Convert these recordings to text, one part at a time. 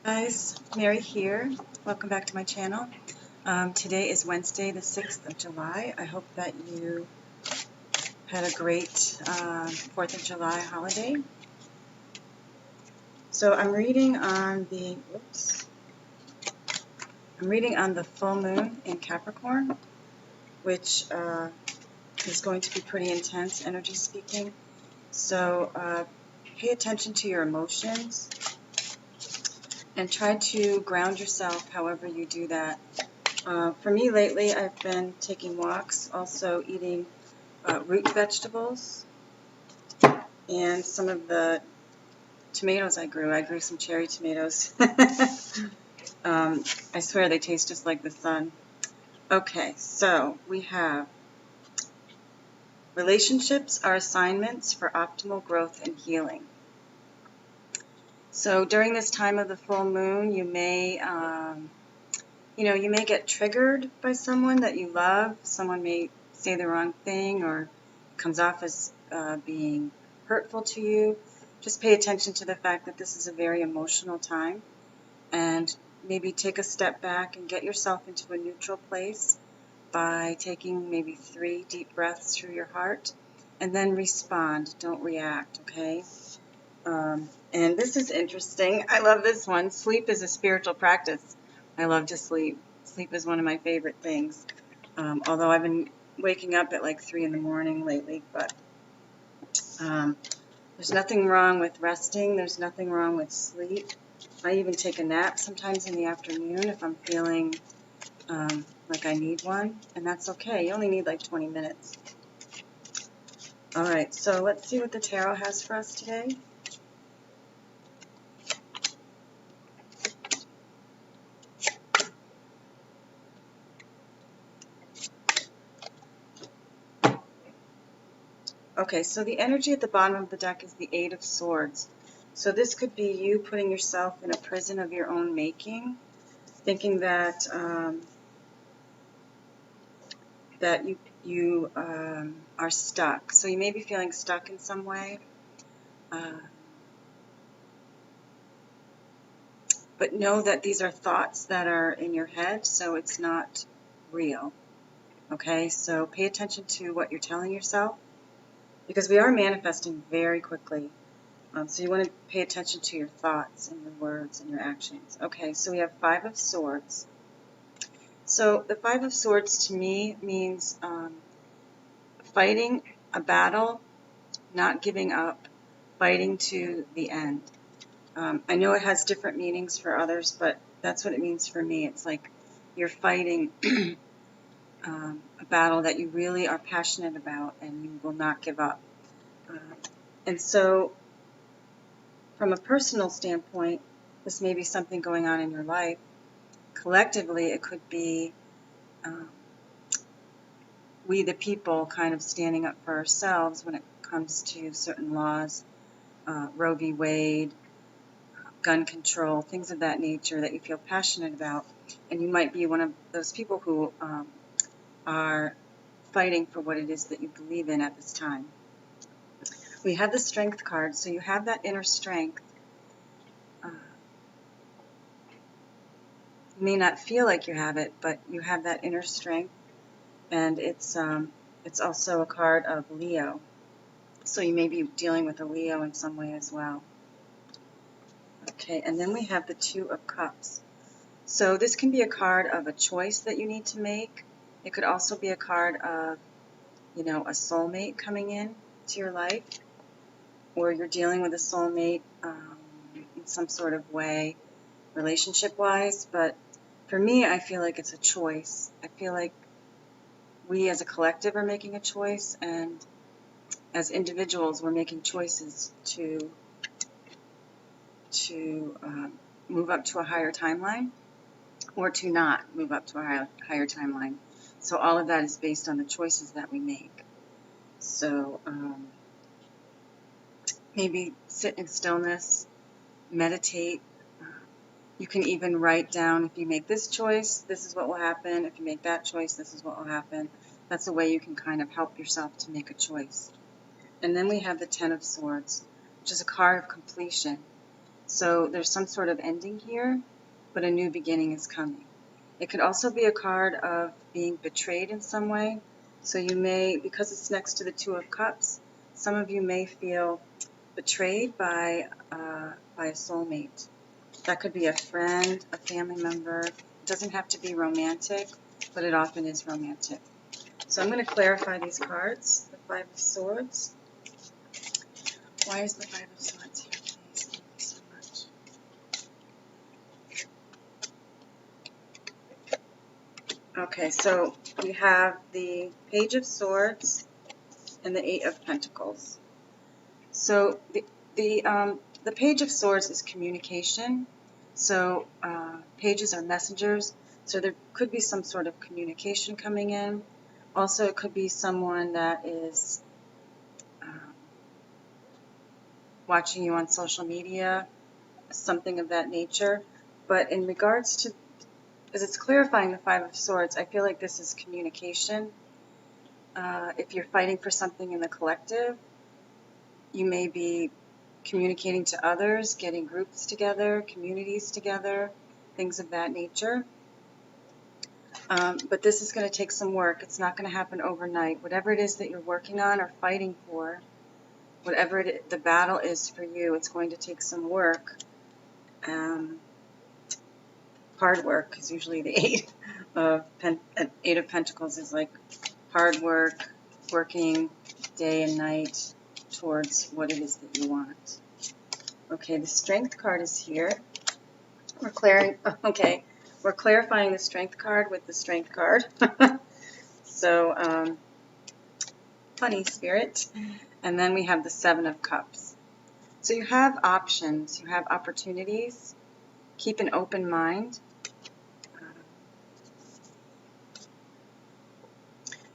Guys, Mary here. Welcome back to my channel. Today is Wednesday, the 6th of July. I hope that you had a great 4th of July holiday. So I'm reading on the full moon in Capricorn, which is going to be pretty intense, energy speaking. So pay attention to your emotions and try to ground yourself however you do that. For me lately, I've been taking walks, also eating root vegetables, and some of the tomatoes I grew some cherry tomatoes. I swear they taste just like the sun. Okay, so we have relationships are assignments for optimal growth and healing. So during this time of the full moon, you may get triggered by someone that you love. Someone may say the wrong thing or comes off as being hurtful to you. Just pay attention to the fact that this is a very emotional time, and maybe take a step back and get yourself into a neutral place by taking maybe 3 deep breaths through your heart, and then respond. Don't react, okay? And this is interesting. I love this one. Sleep is a spiritual practice. I love to sleep. Sleep is one of my favorite things. Although I've been waking up at like 3 in the morning lately, but there's nothing wrong with resting. There's nothing wrong with sleep. I even take a nap sometimes in the afternoon if I'm feeling like I need one, and that's okay. You only need like 20 minutes. All right, so let's see what the tarot has for us today. Okay, so the energy at the bottom of the deck is the Eight of Swords. So this could be you putting yourself in a prison of your own making, thinking that you are stuck. So you may be feeling stuck in some way, but know that these are thoughts that are in your head, so it's not real. Okay, so pay attention to what you're telling yourself, because we are manifesting very quickly. So you want to pay attention to your thoughts and your words and your actions. Okay, so we have Five of Swords. So the Five of Swords to me means fighting a battle, not giving up, fighting to the end. I know it has different meanings for others, but that's what it means for me. It's like you're fighting a battle that you really are passionate about and you will not give up. And so from a personal standpoint, this may be something going on in your life. Collectively, it could be we the people kind of standing up for ourselves when it comes to certain laws, Roe v. Wade, gun control, things of that nature that you feel passionate about. And you might be one of those people who are fighting for what it is that you believe in at this time. We have the Strength card, so you have that inner strength. You may not feel like you have it, but you have that inner strength, and it's also a card of Leo. So you may be dealing with a Leo in some way as well. Okay, and then we have the Two of Cups. So this can be a card of a choice that you need to make. It could also be a card of, a soulmate coming in to your life, or you're dealing with a soulmate in some sort of way, relationship-wise. But for me, I feel like it's a choice. I feel like we as a collective are making a choice, and as individuals, we're making choices to move up to a higher timeline, or to not move up to a higher timeline. So all of that is based on the choices that we make. So maybe sit in stillness, meditate. You can even write down, if you make this choice, this is what will happen. If you make that choice, this is what will happen. That's a way you can kind of help yourself to make a choice. And then we have the Ten of Swords, which is a card of completion. So there's some sort of ending here, but a new beginning is coming. It could also be a card of being betrayed in some way. So you may, because it's next to the Two of Cups, some of you may feel betrayed by a soulmate. That could be a friend, a family member. It doesn't have to be romantic, but it often is romantic. So I'm going to clarify these cards. The Five of Swords. Why is the Five of Swords here, please? Thank you so much. Okay, so we have the Page of Swords and the Eight of Pentacles. So the Page of Swords is communication. So pages are messengers. So there could be some sort of communication coming in. Also, it could be someone that is watching you on social media, something of that nature. But in regards to, as it's clarifying the Five of Swords, I feel like this is communication. If you're fighting for something in the collective, you may be communicating to others, getting groups together, communities together, things of that nature. But this is going to take some work. It's not going to happen overnight. Whatever it is that you're working on or fighting for, whatever the battle is for you, it's going to take some work. Hard work is usually the Eight of Pentacles is like hard work, working day and night towards what it is that you want. Okay, the Strength card is here. We're clarifying the Strength card with the Strength card. So, funny, Spirit. And then we have the Seven of Cups. So you have options, you have opportunities. Keep an open mind.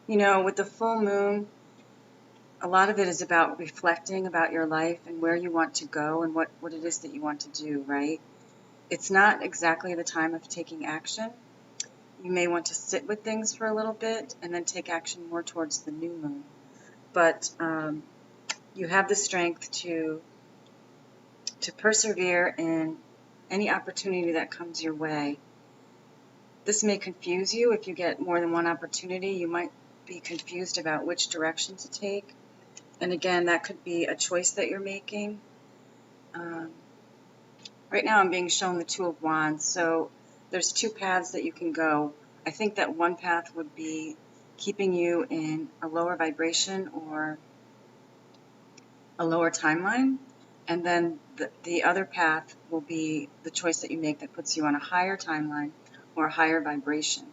You know, with the full moon, a lot of it is about reflecting about your life and where you want to go and what it is that you want to do, right? It's not exactly the time of taking action. You may want to sit with things for a little bit and then take action more towards the new moon. But you have the strength to persevere in any opportunity that comes your way. This may confuse you. If you get more than one opportunity, you might be confused about which direction to take. And again, that could be a choice that you're making. Right now I'm being shown the Two of Wands, so there's two paths that you can go. I think that one path would be keeping you in a lower vibration or a lower timeline, and then the other path will be the choice that you make that puts you on a higher timeline or a higher vibration.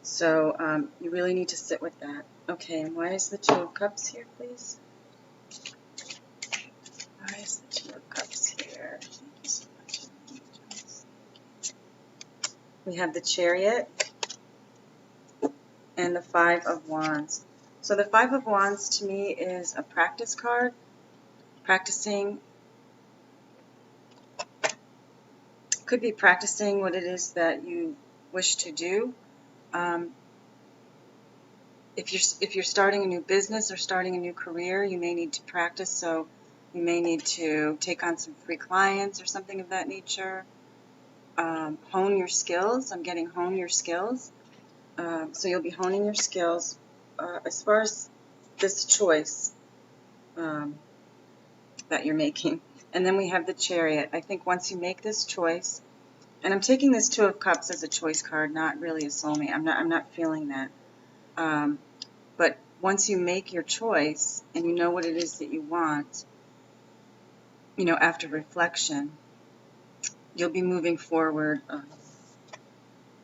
So you really need to sit with that. Okay, and why is the Two of Cups here, please? Why is the Two of Cups here? Thank you so much. We have the Chariot and the Five of Wands. So the Five of Wands to me is a practice card. Practicing, could be practicing what it is that you wish to do. If you're starting a new business or starting a new career, you may need to practice. So you may need to take on some free clients or something of that nature. Hone your skills. I'm getting hone your skills. So you'll be honing your skills as far as this choice that you're making. And then we have the Chariot. I think once you make this choice, and I'm taking this Two of Cups as a choice card, not really a soulmate. I'm not feeling that. But once you make your choice and you know what it is that you want, you know, after reflection, you'll be moving forward.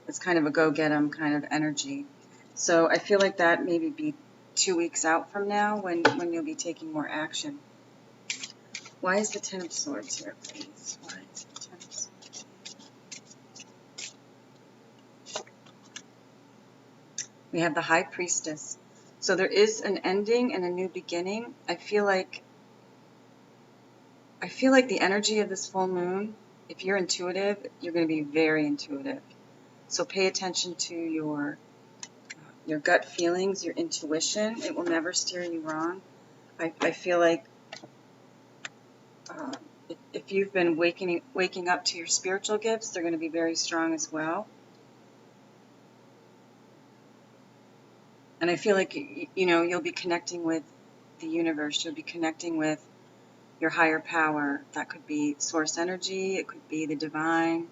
It's kind of a go-get-'em kind of energy. So I feel like that maybe be 2 weeks out from now when you'll be taking more action. Why is the Ten of Swords here, please? Why is the Ten of Swords here? We have the High Priestess. So there is an ending and a new beginning. I feel like the energy of this full moon, if you're intuitive, you're going to be very intuitive. So pay attention to your gut feelings, your intuition. It will never steer you wrong. I feel like if you've been waking up to your spiritual gifts, they're going to be very strong as well. And I feel like, you know, you'll be connecting with the universe. You'll be connecting with your higher power. That could be source energy. It could be the divine,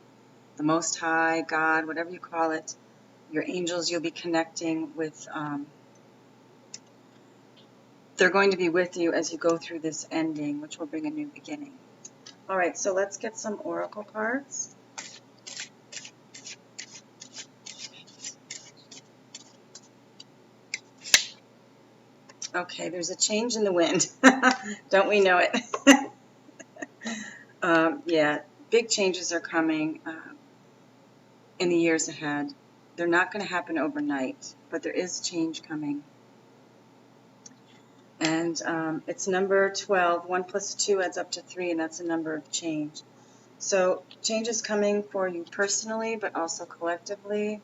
the Most High, God, whatever you call it. Your angels, you'll be connecting with. They're going to be with you as you go through this ending, which will bring a new beginning. All right, so let's get some oracle cards. Okay, there's a change in the wind. Don't we know it? Yeah, big changes are coming in the years ahead. They're not going to happen overnight, but there is change coming. And it's number 12. 1 plus 2 adds up to 3, and that's a number of change. So change is coming for you personally, but also collectively.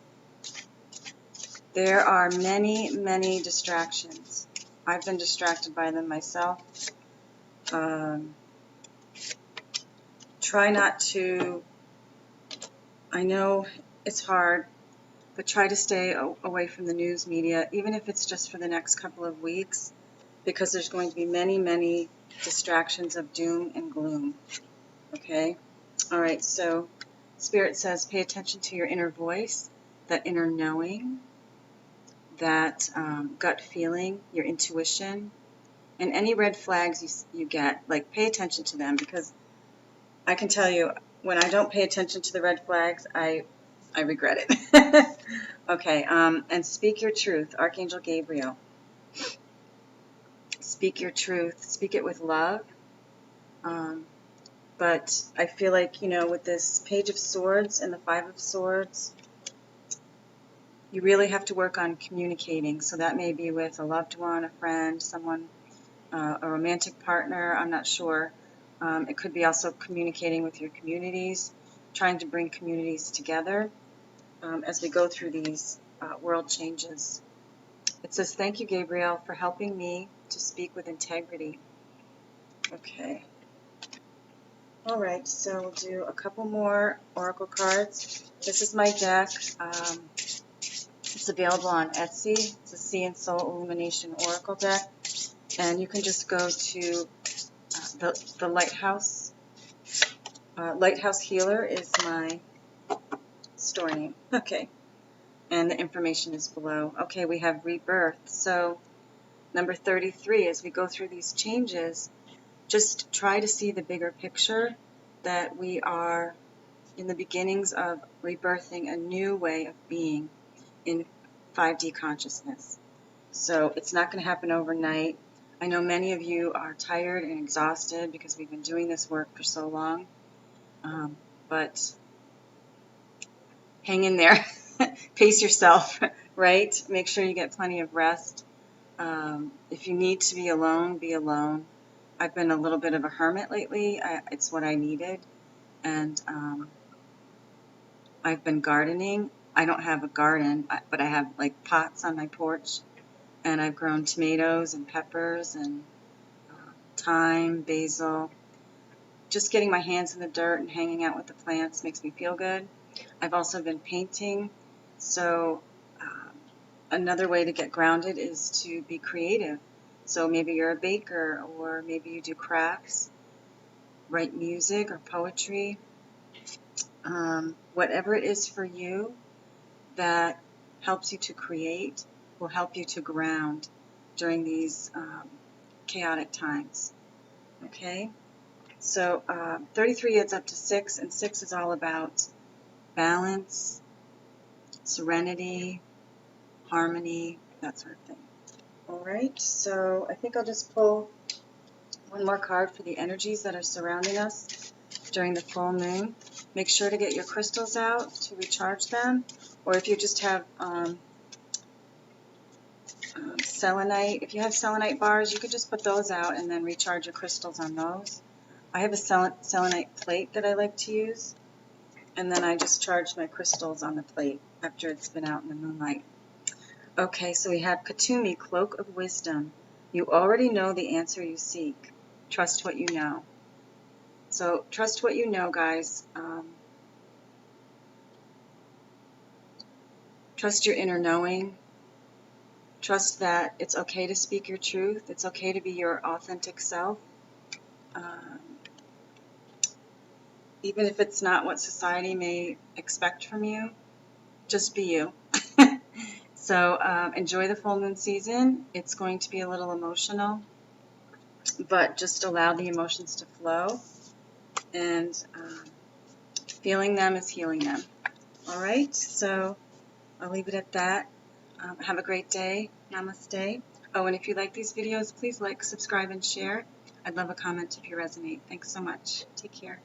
There are many, many distractions. I've been distracted by them myself. Try not to, I know it's hard, but try to stay away from the news media, even if it's just for the next couple of weeks, because there's going to be many, many distractions of doom and gloom. Okay? All right, so Spirit says pay attention to your inner voice, that inner knowing, that gut feeling, your intuition, and any red flags you get, like pay attention to them, because I can tell you, when I don't pay attention to the red flags, I regret it. Okay, and speak your truth, Archangel Gabriel. Speak your truth. Speak it with love. But I feel like, you know, with this Page of Swords and the Five of Swords, you really have to work on communicating. So that may be with a loved one, a friend, someone, a romantic partner, I'm not sure. It could be also communicating with your communities, trying to bring communities together as we go through these world changes. It says, thank you, Gabriel, for helping me to speak with integrity. Okay. All right, so we'll do a couple more oracle cards. This is my deck. It's available on Etsy. It's a Sea and Soul Illumination Oracle deck. And you can just go to the Lighthouse. Lighthouse Healer is my store name. Okay. And the information is below. Okay, we have rebirth. So number 33, as we go through these changes, just try to see the bigger picture, that we are in the beginnings of rebirthing a new way of being in 5D consciousness. So it's not going to happen overnight. I know many of you are tired and exhausted because we've been doing this work for so long. But hang in there. Pace yourself, right? Make sure you get plenty of rest. If you need to be alone, be alone. I've been a little bit of a hermit lately. It's what I needed. And I've been gardening. I don't have a garden, but I have like pots on my porch. And I've grown tomatoes and peppers and thyme, basil. Just getting my hands in the dirt and hanging out with the plants makes me feel good. I've also been painting. So another way to get grounded is to be creative. So maybe you're a baker, or maybe you do crafts, write music or poetry. Whatever it is for you that helps you to create will help you to ground during these chaotic times. Okay? So 33 adds up to 6, and 6 is all about balance, serenity, harmony, that sort of thing. All right, so I think I'll just pull one more card for the energies that are surrounding us during the full moon. Make sure to get your crystals out to recharge them, or if you just have selenite, if you have selenite bars, you could just put those out and then recharge your crystals on those. I have a selenite plate that I like to use, and then I just charge my crystals on the plate after it's been out in the moonlight. Okay, so we have Katumi, Cloak of Wisdom. You already know the answer you seek. Trust what you know. So trust what you know, guys. Trust your inner knowing. Trust that it's okay to speak your truth. It's okay to be your authentic self. Even if it's not what society may expect from you, just be you. So enjoy the full moon season. It's going to be a little emotional, but just allow the emotions to flow. And feeling them is healing them. All right, so I'll leave it at that. Have a great day. Namaste. Oh, and if you like these videos, please like, subscribe, and share. I'd love a comment if you resonate. Thanks so much. Take care.